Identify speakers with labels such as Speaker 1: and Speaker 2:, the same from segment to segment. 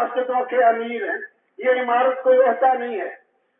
Speaker 1: مسجدوں کے امیر ہیں، یہ عمارت کوئی عہدہ نہیں ہے۔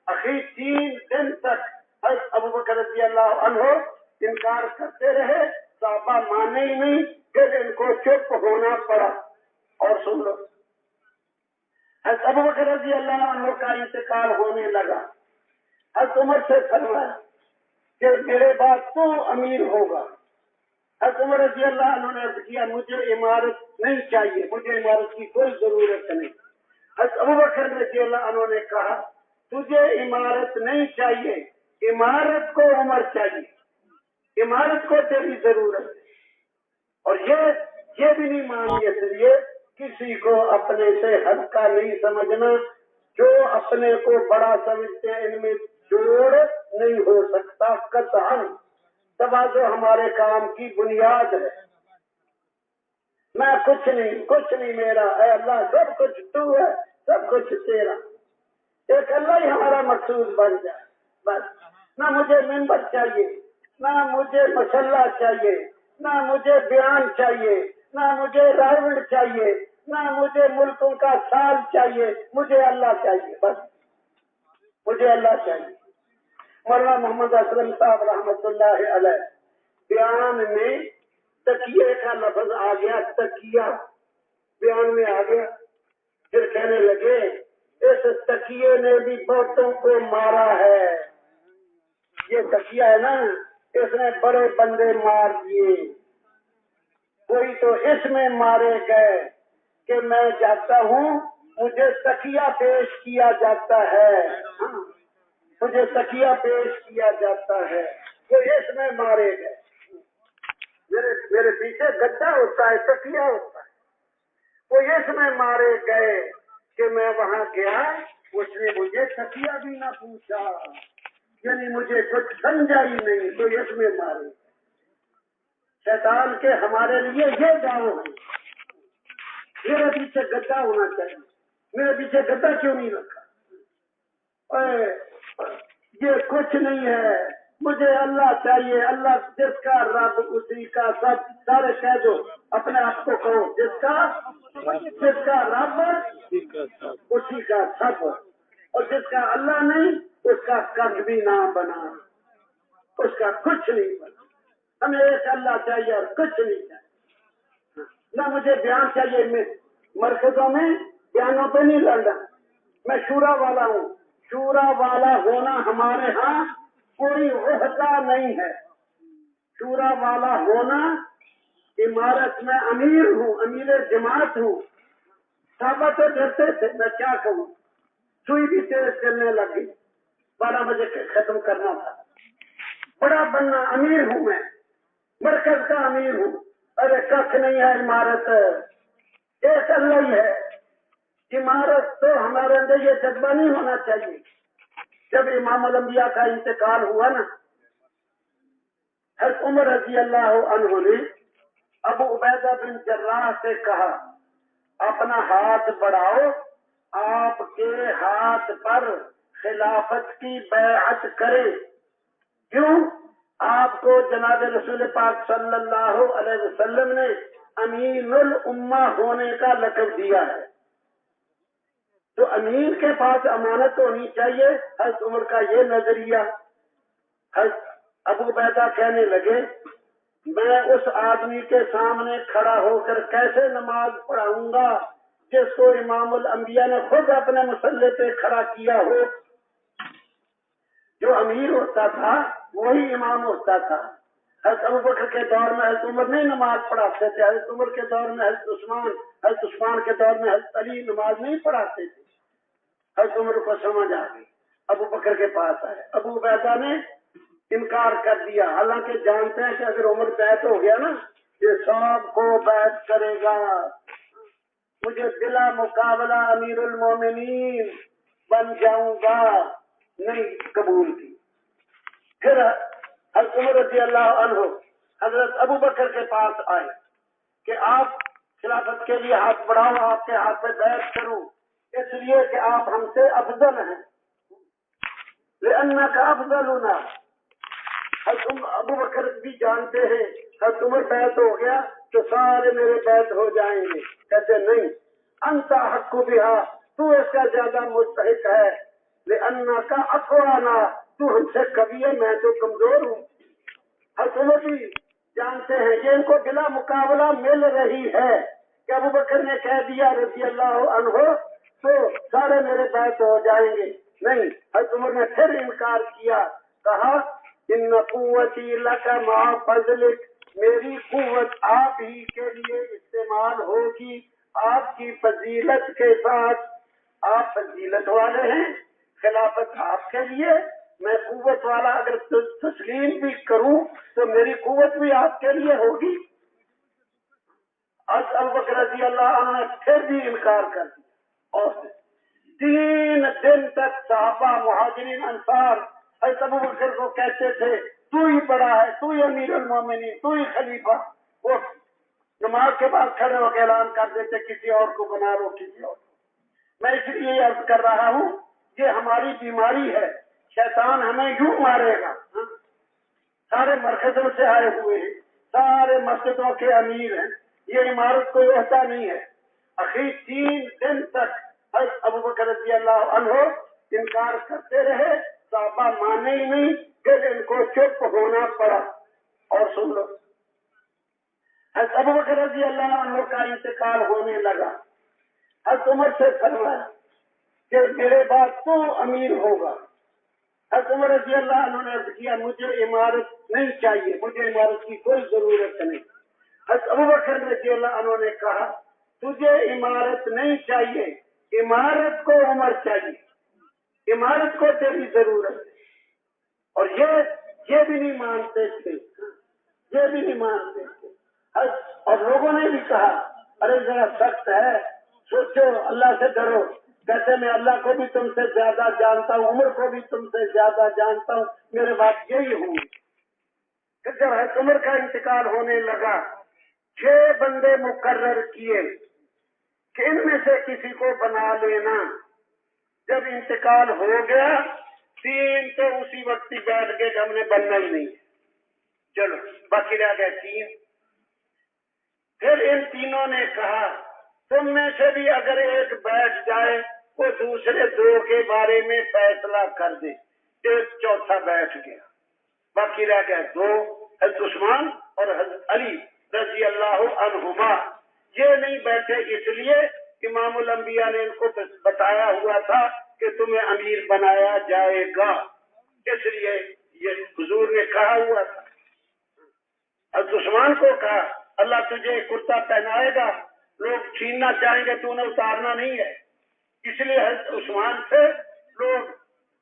Speaker 1: اخی 3 دن تک حضرت ابوبکر رضی اللہ عنہ انکار کرتے رہے، صحابہ مانے ہی نہیں، پھر ان کو چپ ہونا پڑا۔ اور سن لو، حضرت ابوبکر رضی اللہ عنہ کا انتقال ہونے لگا، حضرت عمر سے فرمایا کہ میرے بعد تو امیر ہوگا۔ حضرت عمر رضی اللہ عنہ نے عرض کیا مجھے عمارت نہیں چاہیے، مجھے عمارت کی کوئی ضرورت نہیں۔ حضرت ابوبکر رضی اللہ عنہ نے کہا تجھے عمارت نہیں چاہیے، عمارت کو عمر چاہیے، عمارت کو تیری ضرورت ہے۔ اور یہ بھی نہیں مانگے ذریعے کسی کو اپنے سے ہلکا نہیں سمجھنا، جو اپنے کو بڑا سمجھتے ہیں ان میں جوڑ نہیں ہو سکتا قطعا۔ تواضع ہمارے کام کی بنیاد ہے۔ میں کچھ نہیں میرا، اے اللہ سب کچھ تو ہے، سب کچھ تیرا۔ ایک اللہ ہی ہمارا مقصود بن جائے بس۔ نہ مجھے ممبر چاہیے، نہ مجھے مسلح چاہیے، نہ مجھے بیان چاہیے، نہ مجھے راوڑ چاہیے، نہ مجھے ملکوں کا سال چاہیے، مجھے اللہ چاہیے بس، مجھے اللہ چاہیے۔ مولانا محمد اسلم صاحب رحمت اللہ علیہ بیان میں تکیے کا لفظ آ گیا، تکیہ بیان میں آ گیا، پھر کہنے لگے اس تکیے نے بھی بہتوں کو مارا ہے۔ یہ تکیہ ہے نا، اس نے بڑے بندے مار دیے، کوئی تو اس میں مارے گئے کہ میں جاتا ہوں مجھے تکیہ پیش کیا جاتا ہے، مجھے تکیہ پیش کیا جاتا ہے، وہ اس میں مارے گئے۔ میرے پیچھے گدا ہوتا ہے، تکیہ ہوتا ہے، وہ اس میں مارے گئے کہ میں وہاں گیا، اس نے مجھے تکیہ بھی نہ پوچھا، یعنی مجھے کچھ سمجھا ہی نہیں، تو اس میں مارے۔ شیطان کے ہمارے لیے یہ دعوے ہیں، میرے پیچھے گدا ہونا چاہیے، میرے پیچھے گدا کیوں نہیں رکھا؟ یہ کچھ نہیں ہے، مجھے اللہ چاہیے، اللہ جس کا رب اسی کا سب، سارے کہہ دو اپنے آپ کو کہو، جس کا رب اسی کا سب، اور جس کا اللہ نہیں اس کا کد بھی نہ بنا، اس کا کچھ نہیں بنا۔ ہمیں ایک اللہ چاہیے اور کچھ نہیں چاہیے۔ نہ مجھے بیان چاہیے، میں مرکزوں میں بیانوں پہ نہیں لڑنا، میں شورا والا ہوں، شورا والا ہونا ہمارے ہاں کوئی عہدہ نہیں ہے۔ شورا والا ہونا، عمارت میں امیر ہوں، امیر جماعت ہوں، صحابہ تو ڈرتے تھے، میں کیا کہوں، سوئی بھی تیز چلنے لگی، 12 بجے ختم کرنا تھا، بڑا بننا، امیر ہوں میں، مرکز کا امیر ہوں، ارے کچھ نہیں ہے، عمارت ایک اللہ ہی ہے۔ عمارت تو ہمارے اندر یہ جذبہ نہیں ہونا چاہیے۔ جب امام الانبیاء کا انتقال ہوا نا، حضرت عمر رضی اللہ عنہ نے ابو عبیدہ بن جراح سے کہا اپنا ہاتھ بڑھاؤ، آپ کے ہاتھ پر خلافت کی بیعت کرے۔ کیوں؟ آپ کو جناب رسول پاک صلی اللہ علیہ وسلم نے امین الامہ ہونے کا لقب دیا ہے، تو امیر کے پاس امانت ہونی چاہیے۔ حضرت عمر کا یہ نظریہ۔ حضرت ابو عبیدہ کہنے لگے میں اس آدمی کے سامنے کھڑا ہو کر کیسے نماز پڑھاؤں گا جس کو امام الانبیاء نے خود اپنے مسلح پہ کھڑا کیا ہو۔ جو امیر ہوتا تھا وہی امام ہوتا تھا۔ حضرت ابوبکر کے دور میں حضرت عمر نہیں نماز پڑھاتے تھے، حضرت عمر کے دور میں حضرت عثمان کے دور میں حضرت علی نماز نہیں پڑھاتے تھے۔ حضرت عمر کو سمجھ آ گئی، ابو بکر کے پاس آئے، ابو عبیدہ نے انکار کر دیا، حالانکہ جانتے ہیں کہ اگر عمر بیعت ہو گیا نا یہ سب کو بیعت کرے گا، مجھے بلا مقابلہ امیر المومنین بن جاؤں گا، نہیں قبول کی۔ پھر حضرت عمر رضی اللہ عنہ حضرت ابو بکر کے پاس آئے کہ آپ خلافت کے لیے ہاتھ بڑھاؤ، آپ کے ہاتھ پہ بیعت کروں، اس لیے کہ آپ ہم سے افضل ہیں، لأنک افضلنا۔ حضرت ابو بکر بھی جانتے ہیں حضرت عمر بیعت ہو گیا تو سارے میرے بیعت ہو جائیں گے، کہتے نہیں، انت حق بہا، تو اس کا زیادہ مستحق ہے، لأنک اقوانا، تو ہم سے کبھی ہے، میں تو کمزور ہوں۔ حضرت بھی جانتے ہیں یہ ان کو بلا مقابلہ مل رہی ہے کہ ابو بکر نے کہہ دیا رضی اللہ عنہ تو سارے میرے بیعت ہو جائیں گے، نہیں، حضرت عمر نے پھر انکار کیا، کہا ان قوتی لک مع فضلک، میری قوت آپ ہی کے لیے استعمال ہوگی آپ کی فضیلت کے ساتھ، آپ فضیلت والے ہیں، خلافت آپ کے لیے، میں قوت والا اگر تسلیم بھی کروں تو میری قوت بھی آپ کے لیے ہوگی۔ آج ابو بکر رضی اللہ عنہ نے پھر بھی انکار کر دیا، اور 3 دن تک صحابہ مہاجرین انصار حضرت ابو بکر کو کہتے تھے تو ہی بڑا ہے، تو ہی امیر المومنین، تو ہی خلیفہ۔ وہ نماز کے بعد کھڑے ہو کے اعلان کر دیتے کسی اور کو بنا لو، کسی اور کو۔ میں اس لیے عرض کر رہا ہوں یہ ہماری بیماری ہے، شیطان ہمیں یوں مارے گا۔ سارے مرکزوں سے آئے ہوئے ہیں، سارے مسجدوں کے امیر ہیں، یہ عمارت کوئی عہدہ نہیں ہے۔ اخیر 3 دن تک حضرت ابو بکر رضی اللہ عنہ انکار کرتے رہے، صحابہ مانے ہی نہیں، پھر ان کو چپ ہونا پڑا۔ اور سن لو، حضرت ابو بکر رضی اللہ عنہ کا انتقال ہونے لگا، حضرت عمر سے فرمایا کہ میرے بعد تو امیر ہوگا۔ حضرت عمر رضی اللہ عنہ نے عرض کیا مجھے عمارت نہیں چاہیے، مجھے عمارت کی کوئی ضرورت نہیں۔ حضرت ابو بکر رضی اللہ عنہ نے کہا تجھے عمارت نہیں چاہیے، عمارت کو عمر چاہیے، عمارت کو تیری ضرورت ہے۔ اور یہ بھی نہیں مانتے تھے، یہ بھی نہیں مانتے تھے۔ اور لوگوں نے بھی کہا ارے ذرا سخت ہے، سوچو، اللہ سے ڈرو۔ کہتے میں اللہ کو بھی تم سے زیادہ جانتا ہوں، عمر کو بھی تم سے زیادہ جانتا ہوں، میرے بات یہی ہوں۔ پھر جب حضرت عمر کا انتقال ہونے لگا 6 بندے مقرر کیے کہ ان میں سے کسی کو بنا لینا۔ جب انتقال ہو گیا 3 تو اسی وقت ہی بیٹھ گئے کہ ہم نے بننا ہی نہیں، چلو باقی رہ گئے 3۔ پھر ان تینوں نے کہا تم میں سے بھی اگر ایک بیٹھ جائے وہ دوسرے 2 کے بارے میں فیصلہ کر دے، ایک چوتھا بیٹھ گیا، باقی رہ گئے 2، حضرت عثمان اور حضرت علی رضی اللہ عنہما۔ یہ نہیں بیٹھے اس لیے امام الانبیاء نے ان کو بتایا ہوا تھا کہ تمہیں امیر بنایا جائے گا، اس لیے یہ حضور نے کہا ہوا تھا۔ حضرت عثمان کو کہا اللہ تجھے کرتا پہنائے گا، لوگ چھیننا چاہیں گے تو نے اتارنا نہیں ہے، اس لیے حضرت عثمان سے لوگ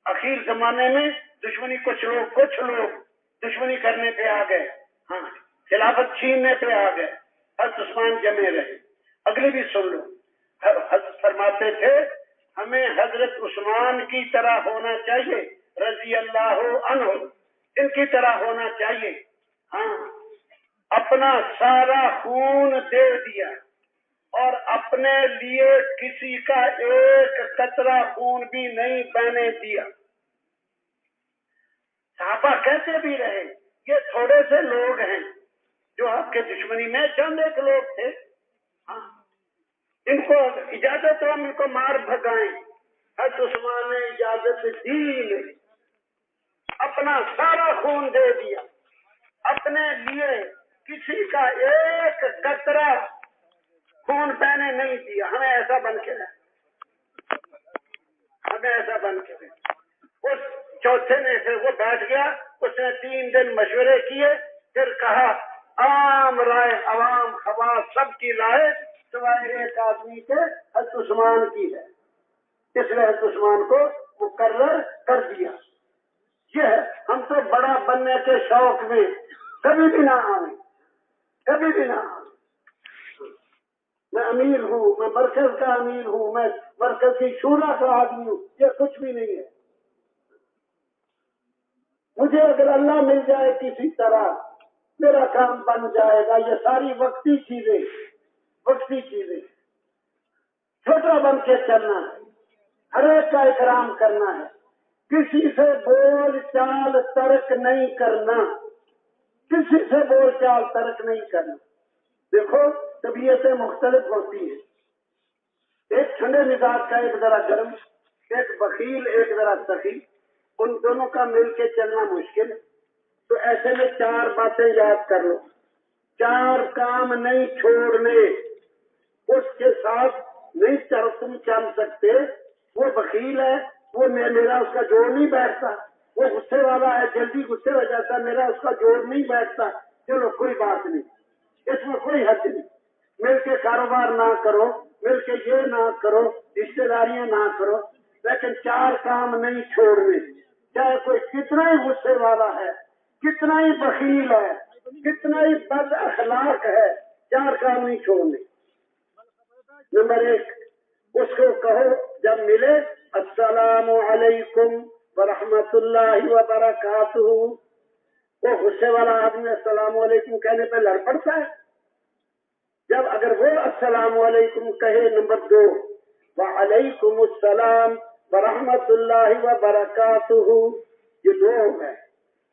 Speaker 1: اخیر زمانے میں دشمنی کچھ لوگ دشمنی کرنے پہ آ گئے، ہاں خلافت چھیننے پہ آ گئے، حضرت عثمان جمے رہے۔ اگلی بھی سن لو، حضرت فرماتے تھے ہمیں حضرت عثمان کی طرح ہونا چاہیے رضی اللہ عنہ، ان کی طرح ہونا چاہیے، ہاں اپنا سارا خون دے دیا اور اپنے لیے کسی کا ایک قطرہ خون بھی نہیں بہنے دیا۔ صحابہ کہتے بھی رہے یہ تھوڑے سے لوگ ہیں جو آپ کے دشمنی میں چند ایک لوگ تھے، ہاں ان کو اجازت ہو ہم ان کو مار بھگائیں۔ حضرت عثمان نے اجازت دی نہیں، اپنا سارا خون دے دیا، اپنے لیے کسی کا ایک قطرہ خون بہنے نہیں دیا۔ ہمیں ایسا بن کے رہے، ہمیں ایسا بن کے رہے۔ اس چوتھے نے سے وہ بیٹھ گیا، اس نے 3 دن مشورے کیے، پھر کہا عام رائے عوام خواص سب کی رائے سوائے ایک آدمی کے حضرت عثمان کی ہے، اس لیے حضرت عثمان کو مقرر کر دیا۔ یہ ہے ہم تو بڑا بننے کے شوق میں کبھی بھی نہ آئیں، کبھی بھی نہ آئیں۔ میں امیر ہوں، میں مرکز کا امیر ہوں، میں مرکز کی شورا کا آدمی ہوں، یہ کچھ بھی نہیں ہے۔ مجھے اگر اللہ مل جائے کسی طرح میرا کام بن جائے گا۔ یہ ساری وقتی چیزیں چھوٹا بن کے چلنا ہے، ہر ایک کا احترام کرنا ہے، کسی سے بول چال ترک نہیں کرنا، کسی سے بول چال ترک نہیں کرنا۔ دیکھو طبیعتیں مختلف ہوتی ہیں، دوسرے مزاج کا، ایک ذرا گرم، ایک بخیل، ایک ذرا سخی، ان دونوں کا مل کے چلنا مشکل ہے۔ تو ایسے میں 4 باتیں یاد کر لو، 4 کام نہیں چھوڑنے، اس کے ساتھ نہیں تم چل سکتے۔ وہ بخیل ہے، وہ میرا اس کا جوڑ نہیں بیٹھتا، وہ غصے والا ہے، جلدی غصے ہو جاتا، میرا اس کا جوڑ نہیں بیٹھتا، چلو کوئی بات نہیں، اس میں کوئی حد نہیں، مل کے کاروبار نہ کرو، مل کے یہ نہ کرو، رشتے داریاں نہ کرو، لیکن 4 کام نہیں چھوڑنے، چاہے کوئی کتنا ہی غصے والا ہے، کتنا ہی بخیل ہے، کتنا ہی بد اخلاق ہے، 4 کام نہیں چھوڑنے۔ نمبر 1، اس کو کہو جب ملے السلام علیکم ورحمۃ اللہ وبرکاتہ۔ وہ غصے والا آدمی السلام علیکم کہنے پہ لڑ پڑتا ہے، جب اگر وہ السلام علیکم کہے۔ نمبر 2، وعلیکم السلام ورحمۃ اللہ وبرکاتہ، یہ 2 ہے۔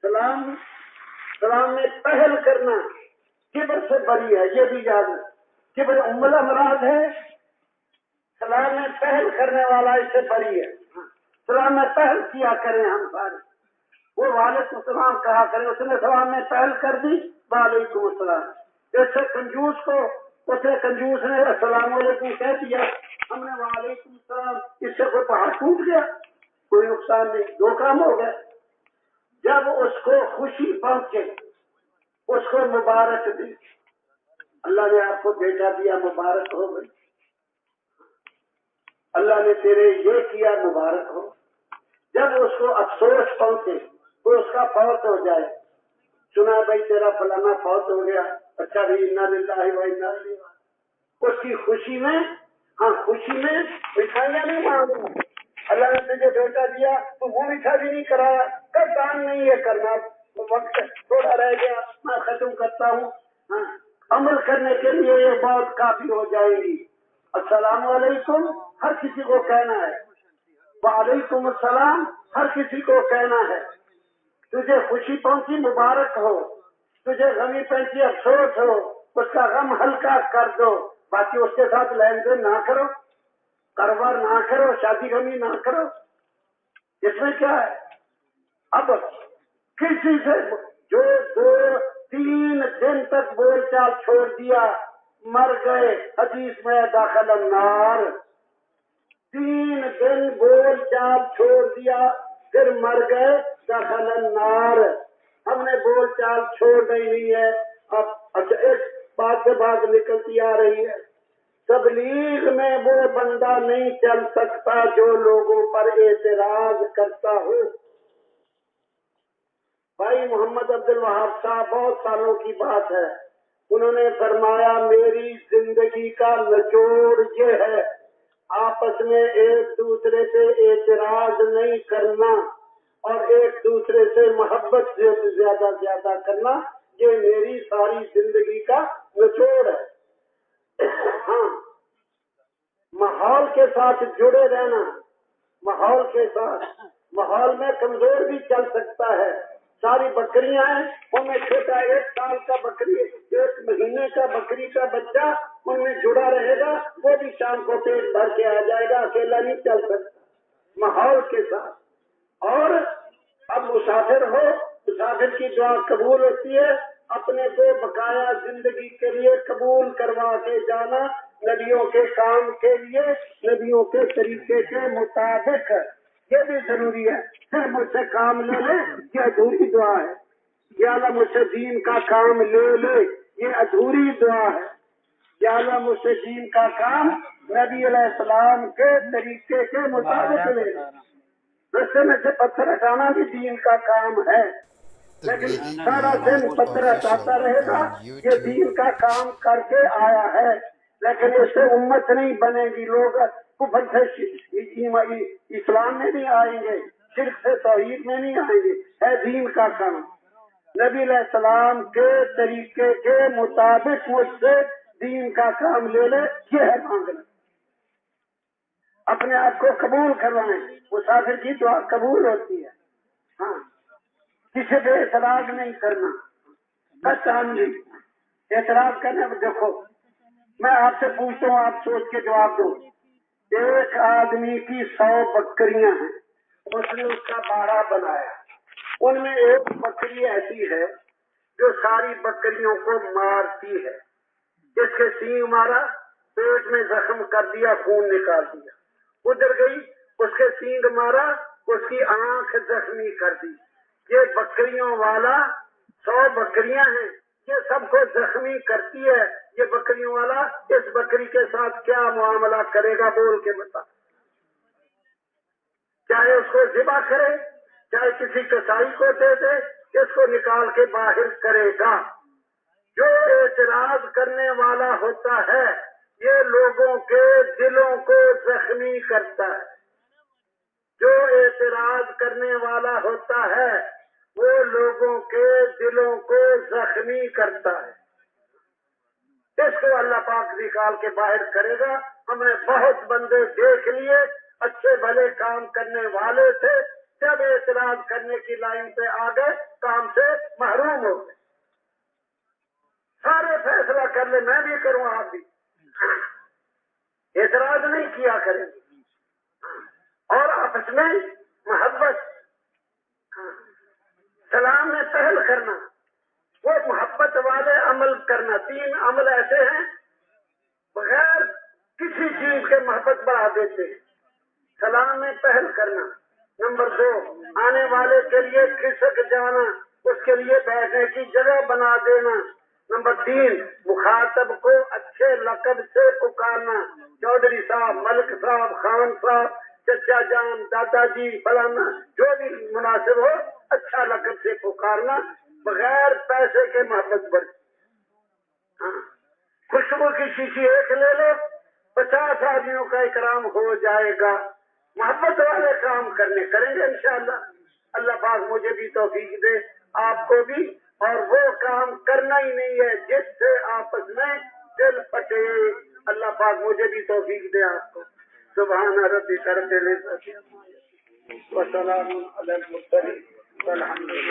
Speaker 1: سلام میں پہل کرنا کبر سے بری ہے، یہ بھی یاد ہے، کبر ام الامراض ہے، سلام میں پہل کرنے والا اس سے بری ہے۔ سلام میں پہل کیا کریں ہم سارے، وہ وعلیکم السلام کہا کریں، اس نے سلام میں پہل کر دی، وعلیکم السلام۔ اس سے کنجوس کو، اس نے کنجوس نے السلام علیکم کہہ دیا، ہم نے وعلیکم السلام، اس سے کوئی پہاڑ ٹوٹ گیا؟ کوئی نقصان نہیں، 2 کام ہو گئے۔ جب اس کو خوشی پہنچے، اس کو مبارک دی، اللہ نے آپ کو بیٹا دیا، مبارک ہو گئی، اللہ نے تیرے یہ کیا، مبارک ہو۔ جب اس کو افسوس پہنچے، تو اس کا فوت ہو جائے، سنا بھائی تیرا فلانا فوت ہو گیا، اچھا بھی انا للہ و انا الیہ راجعون، اس کی خوشی میں، ہاں خوشی میں مٹھائیاں نہیں مانگو، اللہ نے تجھے بیٹا دیا تو وہ میٹھا بھی نہیں کرایا، کب کام نہیں ہے کرنا، وقت تھوڑا رہ گیا، میں ختم کرتا ہوں۔ ہاں، عمل کرنے کے لیے یہ بات کافی ہو جائے گی۔ السلام علیکم ہر کسی کو کہنا ہے، وعلیکم السلام ہر کسی کو کہنا ہے۔ تجھے خوشی پہنچی، مبارک ہو، تجھے غمی پہنچی، افسوس ہو، اس کا غم ہلکا کر دو، باقی اس کے ساتھ لین دین نہ کرو، کاروبار نہ کرو، شادی غمی نہ کرو، اس میں کیا ہے؟ اب کسی سے جو 2-3 دن تک بول چال چھوڑ دیا، مر گئے، حدیث میں داخل النار۔ 3 دن بول چال چھوڑ دیا، پھر مر گئے، داخل النار۔ ہم نے بول چال چھوڑ نہیں ہے، اب اچھا ایک بات سے بات نکلتی آ رہی ہے، تبلیغ میں وہ بندہ نہیں چل سکتا جو لوگوں پر اعتراض کرتا ہو۔ بھائی محمد عبد الوہاب صاحب، بہت سالوں کی بات ہے، انہوں نے فرمایا میری زندگی کا نچوڑ یہ ہے، آپس میں ایک دوسرے سے اعتراض نہیں کرنا اور ایک دوسرے سے محبت زیادہ زیادہ کرنا، یہ میری ساری زندگی کا نچوڑ ہے۔ ہاں، ماحول کے ساتھ جڑے رہنا، ماحول کے ساتھ، ماحول میں کمزور بھی چل سکتا ہے، ساری بکریاں ہیں، ان میں چھوٹا 1 سال کا بکری، 1 مہینے کا بکری کا بچہ ان میں جڑا رہے گا، وہ بھی شام کو پیٹ بھر کے آ جائے گا، اکیلا نہیں چل سکتا، ماحول کے ساتھ۔ اور اب مسافر ہو، مسافر کی دعا قبول ہوتی ہے، اپنے کو بقایا زندگی کے لیے قبول کروا کے جانا، نبیوں کے کام کے لیے، نبیوں کے طریقے کے مطابق، یہ بھی ضروری ہے۔ صرف مجھ سے کام لے لے، یہ ادھوری دعا ہے، یا اللہ مجھ سے دین کا کام لے لے، یہ ادھوری دعا ہے۔ یا اللہ مجھ سے دین کا کام نبی علیہ السلام کے طریقے کے مطابق لے لے۔ رستے میں سے پتھر ہٹانا بھی دین کا کام ہے، لیکن سارا دن پتھر ہٹاتا رہے گا، یہ دین کا کام کر کے آیا ہے، لیکن اس سے امت نہیں بنے گی، لوگ کفر سے اسلام میں نہیں آئیں گے، شرک سے توحید میں نہیں آئیں گے، ہے دین کا کام۔ نبی علیہ السلام کے طریقے کے مطابق مجھ سے دین کا کام لے لے، یہ ہے مانگنا، اپنے آپ کو قبول کروائیں، مسافر کی دعا قبول ہوتی ہے۔ ہاں، کسی پہ اعتراض نہیں کرنا، قطعاً بھی اعتراض کرنے، دیکھو میں آپ سے پوچھتا ہوں، آپ سوچ کے جواب دو، ایک آدمی کی 100 بکریاں ہیں، اس نے اس کا باڑہ بنایا، ان میں ایک بکری ایسی ہے جو ساری بکریوں کو مارتی ہے، جس کے سینگ مارا، پیٹ میں زخم کر دیا، خون نکال دیا، ادھر گئی اس کے سینگ مارا، اس کی آنکھ زخمی کر دی۔ یہ بکریوں والا 100 بکریاں ہیں، یہ سب کو زخمی کرتی ہے، یہ بکریوں والا اس بکری کے ساتھ کیا معاملہ کرے گا؟ بول کے بتا۔ چاہے اس کو ذبح کرے، چاہے کسی کسائی کو دے دے، اس کو نکال کے باہر کرے گا۔ جو اعتراض کرنے والا ہوتا ہے یہ لوگوں کے دلوں کو زخمی کرتا ہے، جو اعتراض کرنے والا ہوتا ہے وہ لوگوں کے دلوں کو زخمی کرتا ہے، اس کو اللہ پاک نکال کے باہر کرے گا۔ ہم نے بہت بندے دیکھ لیے اچھے بھلے کام کرنے والے تھے، جب اعتراض کرنے کی لائن پہ آ گئے کام سے محروم ہو گئے۔ سارے فیصلہ کر لے، میں بھی کروں آپ بھی، اعتراض نہیں کیا کریں، اور آپس میں محبت، سلام میں پہل کرنا، وہ محبت والے عمل کرنا۔ 3 عمل ایسے ہیں بغیر کسی چیز کے محبت بڑھا دیتے ہیں۔ سلام میں پہل کرنا، نمبر 2 آنے والے کے لیے کھسک جانا، اس کے لیے بیٹھنے کی جگہ بنا دینا، نمبر 3 مخاطب کو اچھے لقب سے پکارنا، چودھری صاحب، ملک صاحب، خان صاحب، چچا جان، دادا جی، فلانا، جو بھی مناسب ہو اچھا لقب سے پکارنا، بغیر پیسے کے محبت بڑھتی۔ ہاں، خوشبو کی شیشی ایک لے لو، 50 آدمیوں کا اکرام ہو جائے گا۔ محبت والے کام کریں گے انشاءاللہ۔ اللہ پاک مجھے بھی توفیق دے، آپ کو بھی، اور وہ کام کرنا ہی نہیں ہے جس سے آپس میں دل پٹے۔ اللہ پاک مجھے بھی توفیق دے آپ کو۔ سبحان ربک رب العزت وسلام علی المرسلین والحمد للہ۔